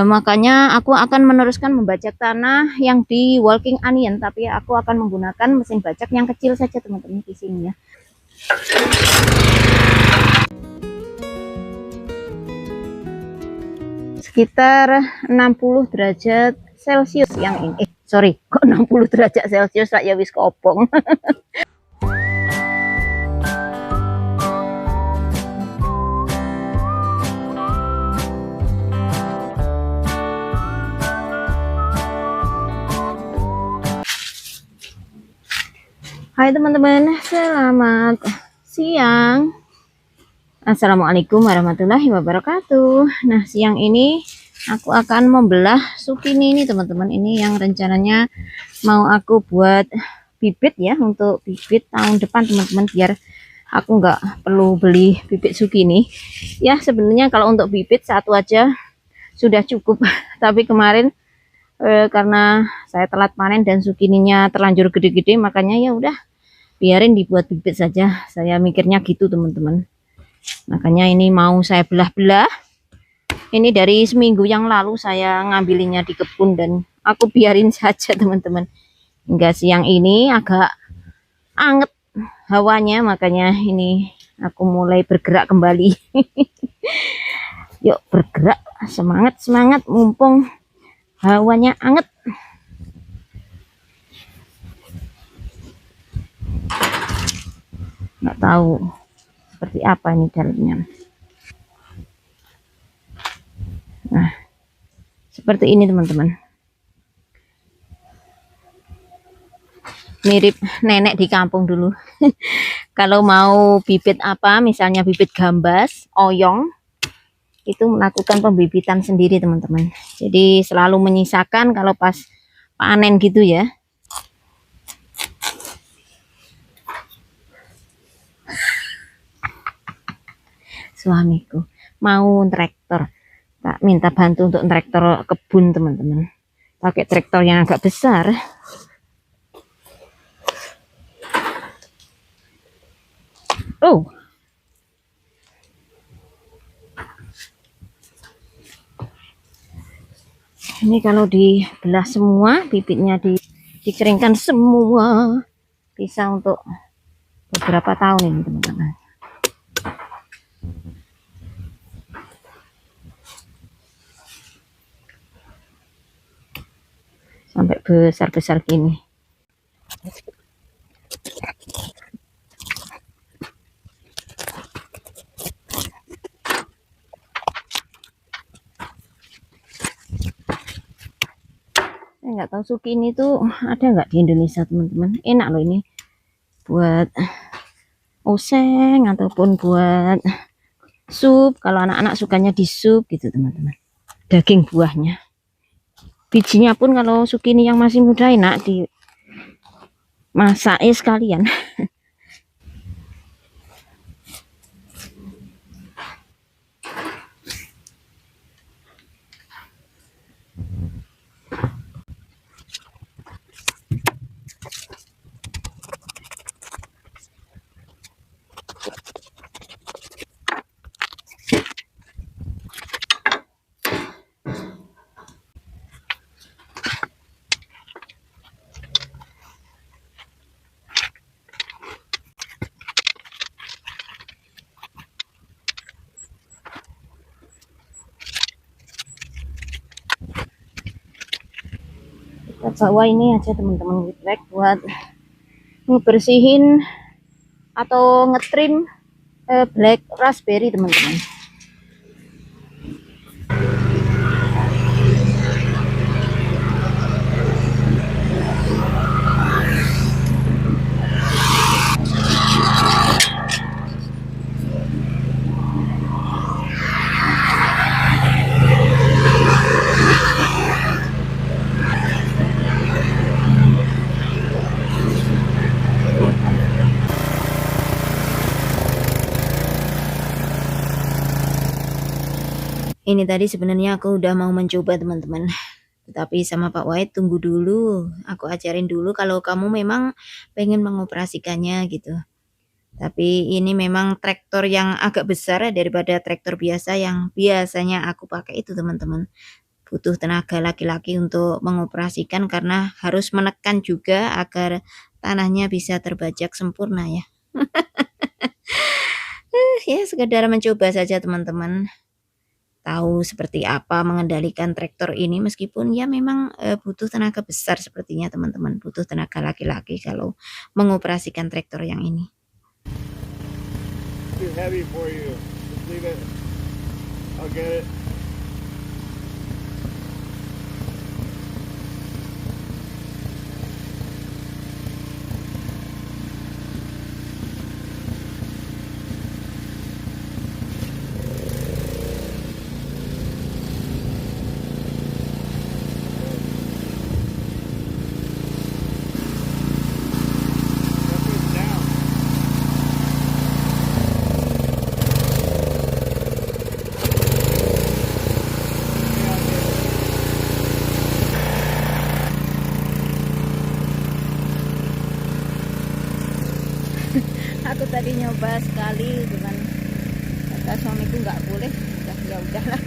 Makanya aku akan meneruskan membajak tanah yang di walking onion, tapi aku akan menggunakan mesin bajak yang kecil saja teman-teman di sini ya. Sekitar 60 derajat Celcius yang ini. Sorry, kok 60 derajat Celcius lah ya, wis kopong. Hai teman-teman, selamat siang. Assalamualaikum warahmatullahi wabarakatuh. Nah, siang ini aku akan membelah sukini ini teman-teman. Ini yang rencananya mau aku buat bibit ya, untuk bibit tahun depan teman-teman, biar aku nggak perlu beli bibit sukini ya. Sebenarnya kalau untuk bibit satu aja sudah cukup tapi kemarin karena saya telat panen dan sukininya terlanjur gede-gede, makanya ya udah biarin dibuat bibit saja, saya mikirnya gitu teman-teman. Makanya ini mau saya belah-belah. Ini dari seminggu yang lalu saya ngambilinya di kebun dan aku biarin saja teman-teman. Hingga siang ini agak anget hawanya, makanya ini aku mulai bergerak kembali. Yuk bergerak, semangat mumpung hawanya anget. Nggak tahu seperti apa ini dalamnya. Nah, seperti ini teman-teman. Mirip nenek di kampung dulu. Kalau mau bibit apa, misalnya bibit gambas, oyong, itu melakukan pembibitan sendiri teman-teman. Jadi selalu menyisakan kalau pas panen gitu ya. Suamiku mau traktor, tak minta bantu untuk traktor kebun teman-teman, pakai traktor yang agak besar. Oh, ini kalau dibelah semua, bibitnya dikeringkan semua, bisa untuk beberapa tahun ini teman-teman. Sampai besar-besar gini. Saya nggak tahu sukini itu ada nggak di Indonesia teman-teman. Enak loh ini buat oseng ataupun buat sup, kalau anak-anak sukanya di sup gitu teman-teman. Daging buahnya, bijinya pun kalau sukini yang masih muda enak dimasak sekalian. Kita bawa ini aja teman-teman, witrek buat ngebersihin atau ngetrim black raspberry teman-teman. Ini tadi sebenarnya aku udah mau mencoba teman-teman, tapi sama Pak Wahid tunggu dulu, aku ajarin dulu kalau kamu memang pengen mengoperasikannya gitu. Tapi ini memang traktor yang agak besar daripada traktor biasa yang biasanya aku pakai itu teman-teman. butuh tenaga laki-laki untuk mengoperasikan karena harus menekan juga agar tanahnya bisa terbajak sempurna ya. Ya sekedar mencoba saja teman-teman, tahu seperti apa mengendalikan traktor ini, meskipun ya memang butuh tenaga besar sepertinya teman-teman, butuh tenaga laki-laki kalau mengoperasikan traktor yang ini. Too heavy for you. Just leave it. I'll get it. Aku tadi nyoba sekali, cuman kata suamiku nggak boleh, ya udahlah.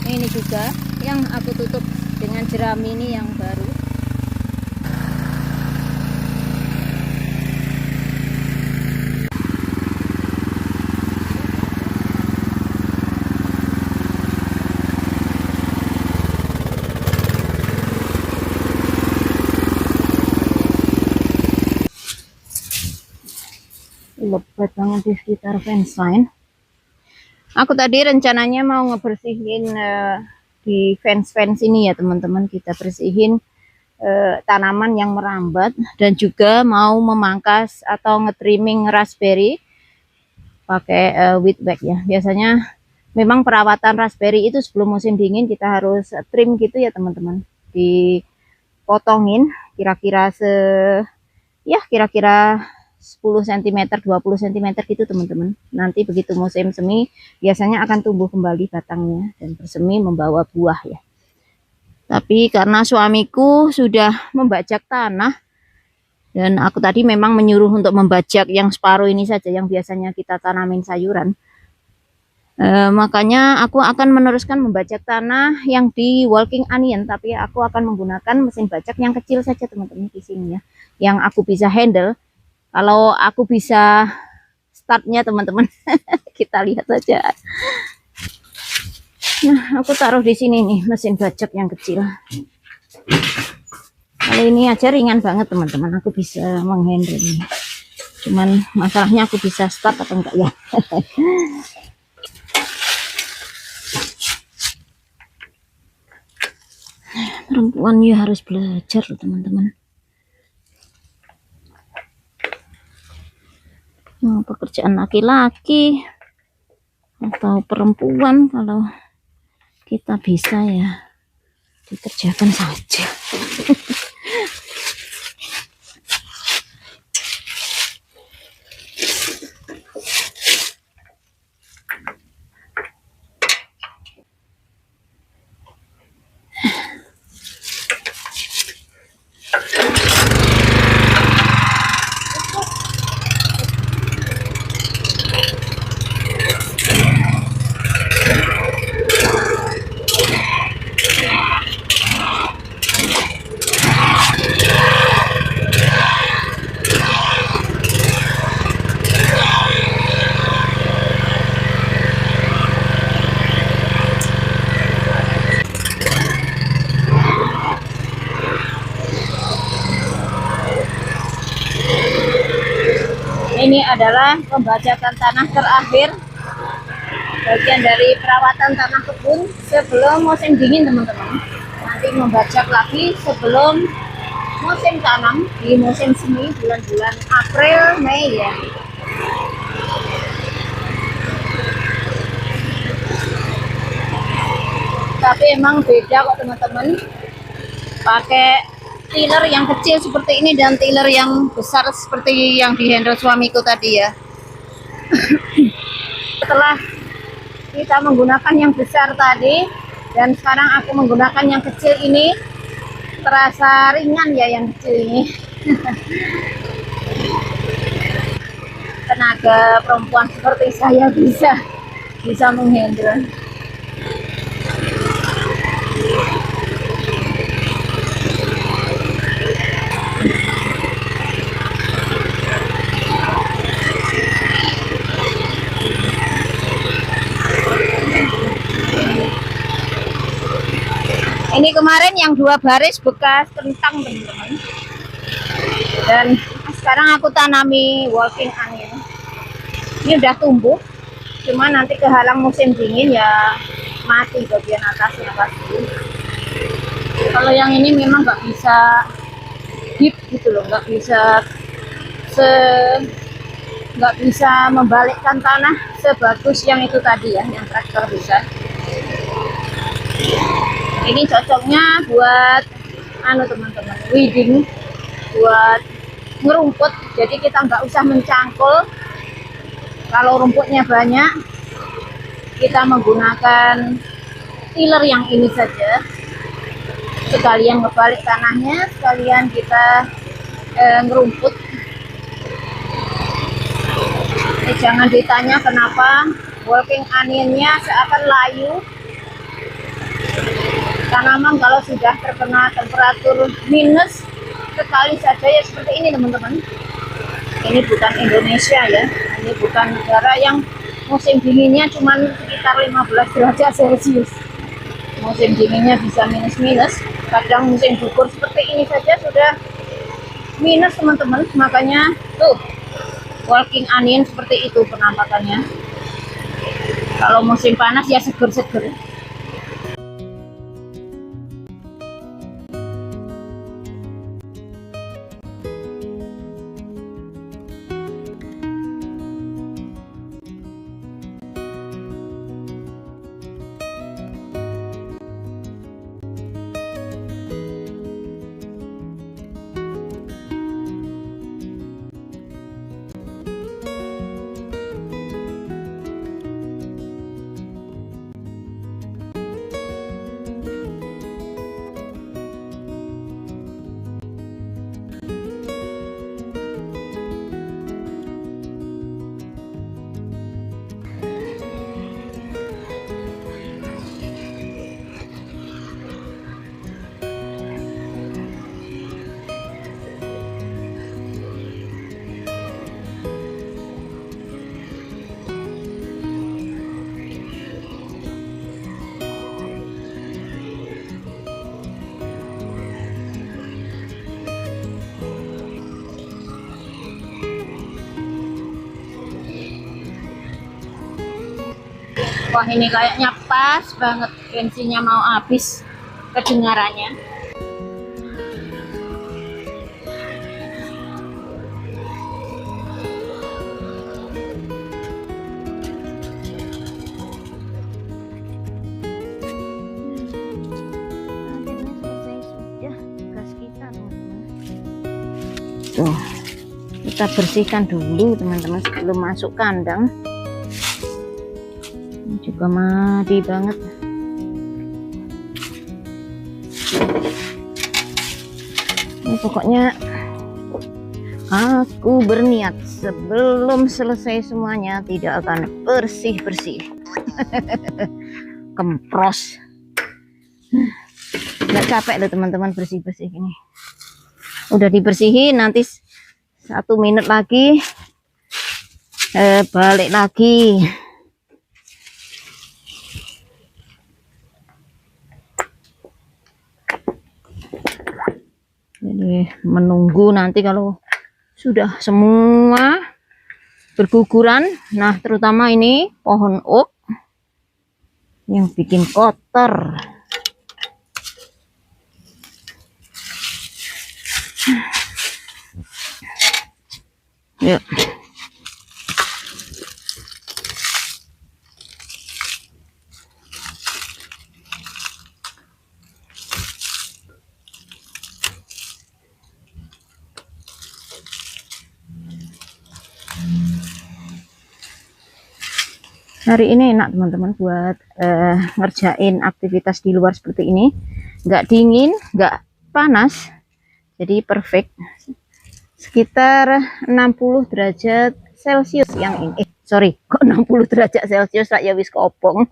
Ini juga yang aku tutup dengan jerami ini yang baru. Lebat banget di sekitar fence line. Aku tadi rencananya mau ngebersihin di fence ini ya teman-teman, kita bersihin tanaman yang merambat dan juga mau memangkas atau nge-trimming raspberry pakai weed bag ya. Biasanya memang perawatan raspberry itu sebelum musim dingin kita harus trim gitu ya teman-teman, dipotongin kira-kira kira-kira 10 cm 20 cm gitu teman-teman. Nanti begitu musim semi biasanya akan tumbuh kembali batangnya dan bersemi membawa buah ya. Tapi karena suamiku sudah membajak tanah dan aku tadi memang menyuruh untuk membajak yang separuh ini saja yang biasanya kita tanamin sayuran, makanya aku akan meneruskan membajak tanah yang di walking onion, tapi aku akan menggunakan mesin bajak yang kecil saja teman-teman di sini ya, yang aku bisa handle. Kalau aku bisa startnya teman-teman, kita lihat saja. Nah, aku taruh di sini nih mesin bajak yang kecil. Kali ini aja ringan banget teman-teman, aku bisa menghandle ini. Cuman masalahnya aku bisa start atau enggak ya. Perempuan ya harus belajar loh teman-teman. Pekerjaan laki-laki atau perempuan, kalau kita bisa ya dikerjakan saja. Ini adalah pembajakan tanah terakhir, bagian dari perawatan tanah kebun sebelum musim dingin teman-teman. Nanti membajak lagi sebelum musim tanam di musim semi, bulan-bulan April Mei ya. Tapi emang beda kok teman-teman, pakai tiller yang kecil seperti ini dan tiller yang besar seperti yang dihandle suamiku tadi ya. Setelah kita menggunakan yang besar tadi dan sekarang aku menggunakan yang kecil ini, terasa ringan ya yang kecil ini. Tenaga perempuan seperti saya bisa menghandle. Ini kemarin yang 2 baris bekas kentang teman-teman, dan sekarang aku tanami walking onion. Ini udah tumbuh, cuma nanti kehalang musim dingin ya mati bagian atasnya pasti. Kalau yang ini memang nggak bisa deep gitu loh, nggak bisa membalikkan tanah sebagus yang itu tadi ya, yang traktor bisa. Ini cocoknya buat teman-teman, weeding, buat ngerumput, jadi kita nggak usah mencangkul. Kalau rumputnya banyak, kita menggunakan tiller yang ini saja, sekalian ngebalik tanahnya, sekalian kita ngerumput. Jangan ditanya kenapa walking onionnya seakan layu. Tanaman kalau sudah terkena temperatur minus sekali saja ya seperti ini teman-teman. Ini bukan Indonesia ya, ini bukan negara yang musim dinginnya cuma sekitar 15 derajat Celcius. Musim dinginnya bisa minus-minus, kadang musim gugur seperti ini saja sudah minus teman-teman. Makanya tuh walking onion seperti itu penampakannya. Kalau musim panas ya seger-seger. Wah, ini kayaknya pas banget, bensinnya mau habis kedengarannya. Akhirnya selesai sudah tugas kita, teman-teman. Tuh, kita bersihkan dulu teman-teman sebelum masuk kandang. Ini juga mati banget. Ini pokoknya aku berniat sebelum selesai semuanya tidak akan bersih-bersih. Kempros. Nggak capek loh teman-teman bersih-bersih ini. Udah dibersihin, nanti 1 menit lagi balik lagi. Jadi menunggu nanti kalau sudah semua berguguran. Nah, terutama ini pohon oak yang bikin kotor. Yuk. Hari ini enak teman-teman buat ngerjain aktivitas di luar seperti ini. Nggak dingin, nggak panas, jadi perfect. Sekitar 60 derajat Celcius yang ini. Sorry, kok 60 derajat Celcius lah ya wis kopong.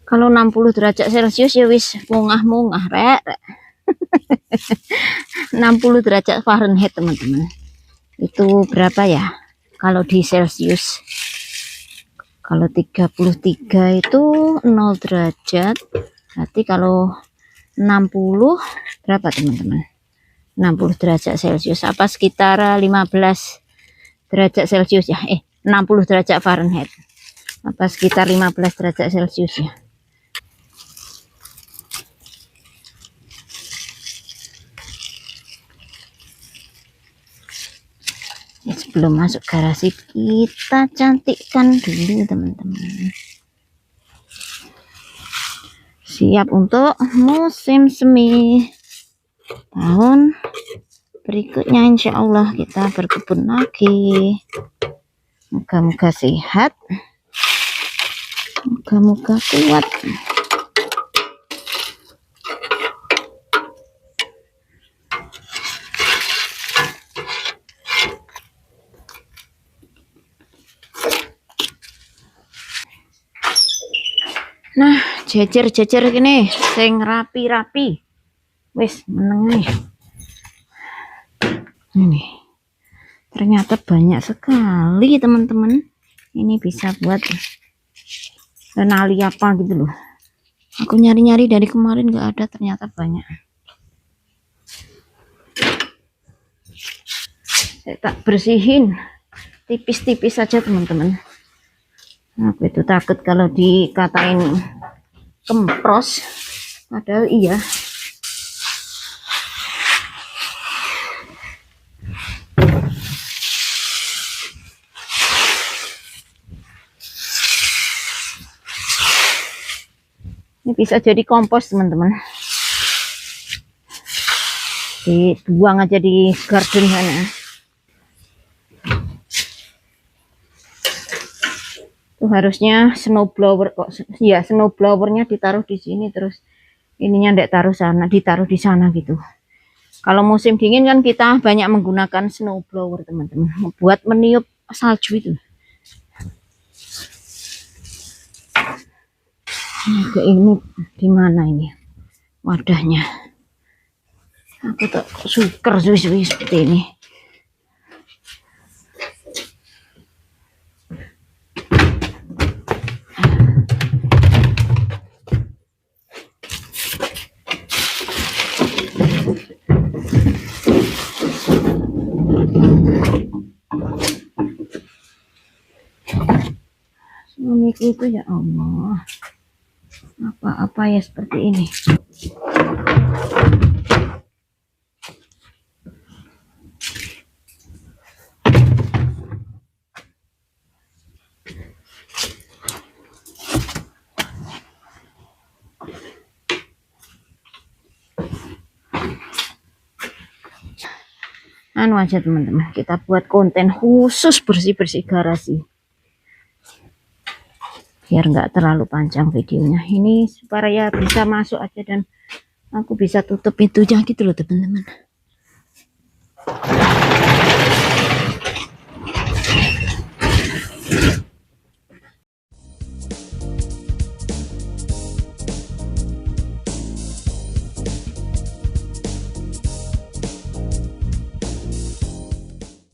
Kalau 60 derajat Celcius ya wis mungah-mungah rek. 60 derajat Fahrenheit teman-teman. Itu berapa ya? Kalau di Celcius. Kalau 33 itu 0 derajat. Berarti kalau 60 berapa teman-teman? 60 derajat Celcius apa sekitar 15 derajat Celcius ya. 60 derajat Fahrenheit. Apa sekitar 15 derajat Celcius ya. Sebelum masuk garasi kita cantikkan dulu teman-teman. Siap untuk musim semi tahun berikutnya, insya Allah kita berkebun lagi. Moga-moga sehat, moga-moga kuat. Nah, jejer-jejer gini, sing rapi-rapi. Wis meneng nih. Ini ternyata banyak sekali teman-teman. Ini bisa buat renali apa gitu loh. Aku nyari-nyari dari kemarin nggak ada, ternyata banyak. Saya tak bersihin tipis-tipis saja teman-teman. Aku itu takut kalau dikatain kempros, padahal iya. Ini bisa jadi kompos teman-teman. Dibuang aja di garden sana. Tuh harusnya snowblower kok ya, snowblowernya ditaruh di sini, terus ininya ndak taruh sana, ditaruh di sana gitu. Kalau musim dingin kan kita banyak menggunakan snowblower teman-teman, buat meniup salju itu. Ini di mana ini wadahnya? Aku tak suka suwi-suwi seperti ini. Suamiku itu ya Allah, apa-apa ya seperti ini. Anu aja teman-teman, kita buat konten khusus bersih-bersih garasi biar nggak terlalu panjang videonya ini, supaya bisa masuk aja dan aku bisa tutup pintunya gitu loh teman-teman.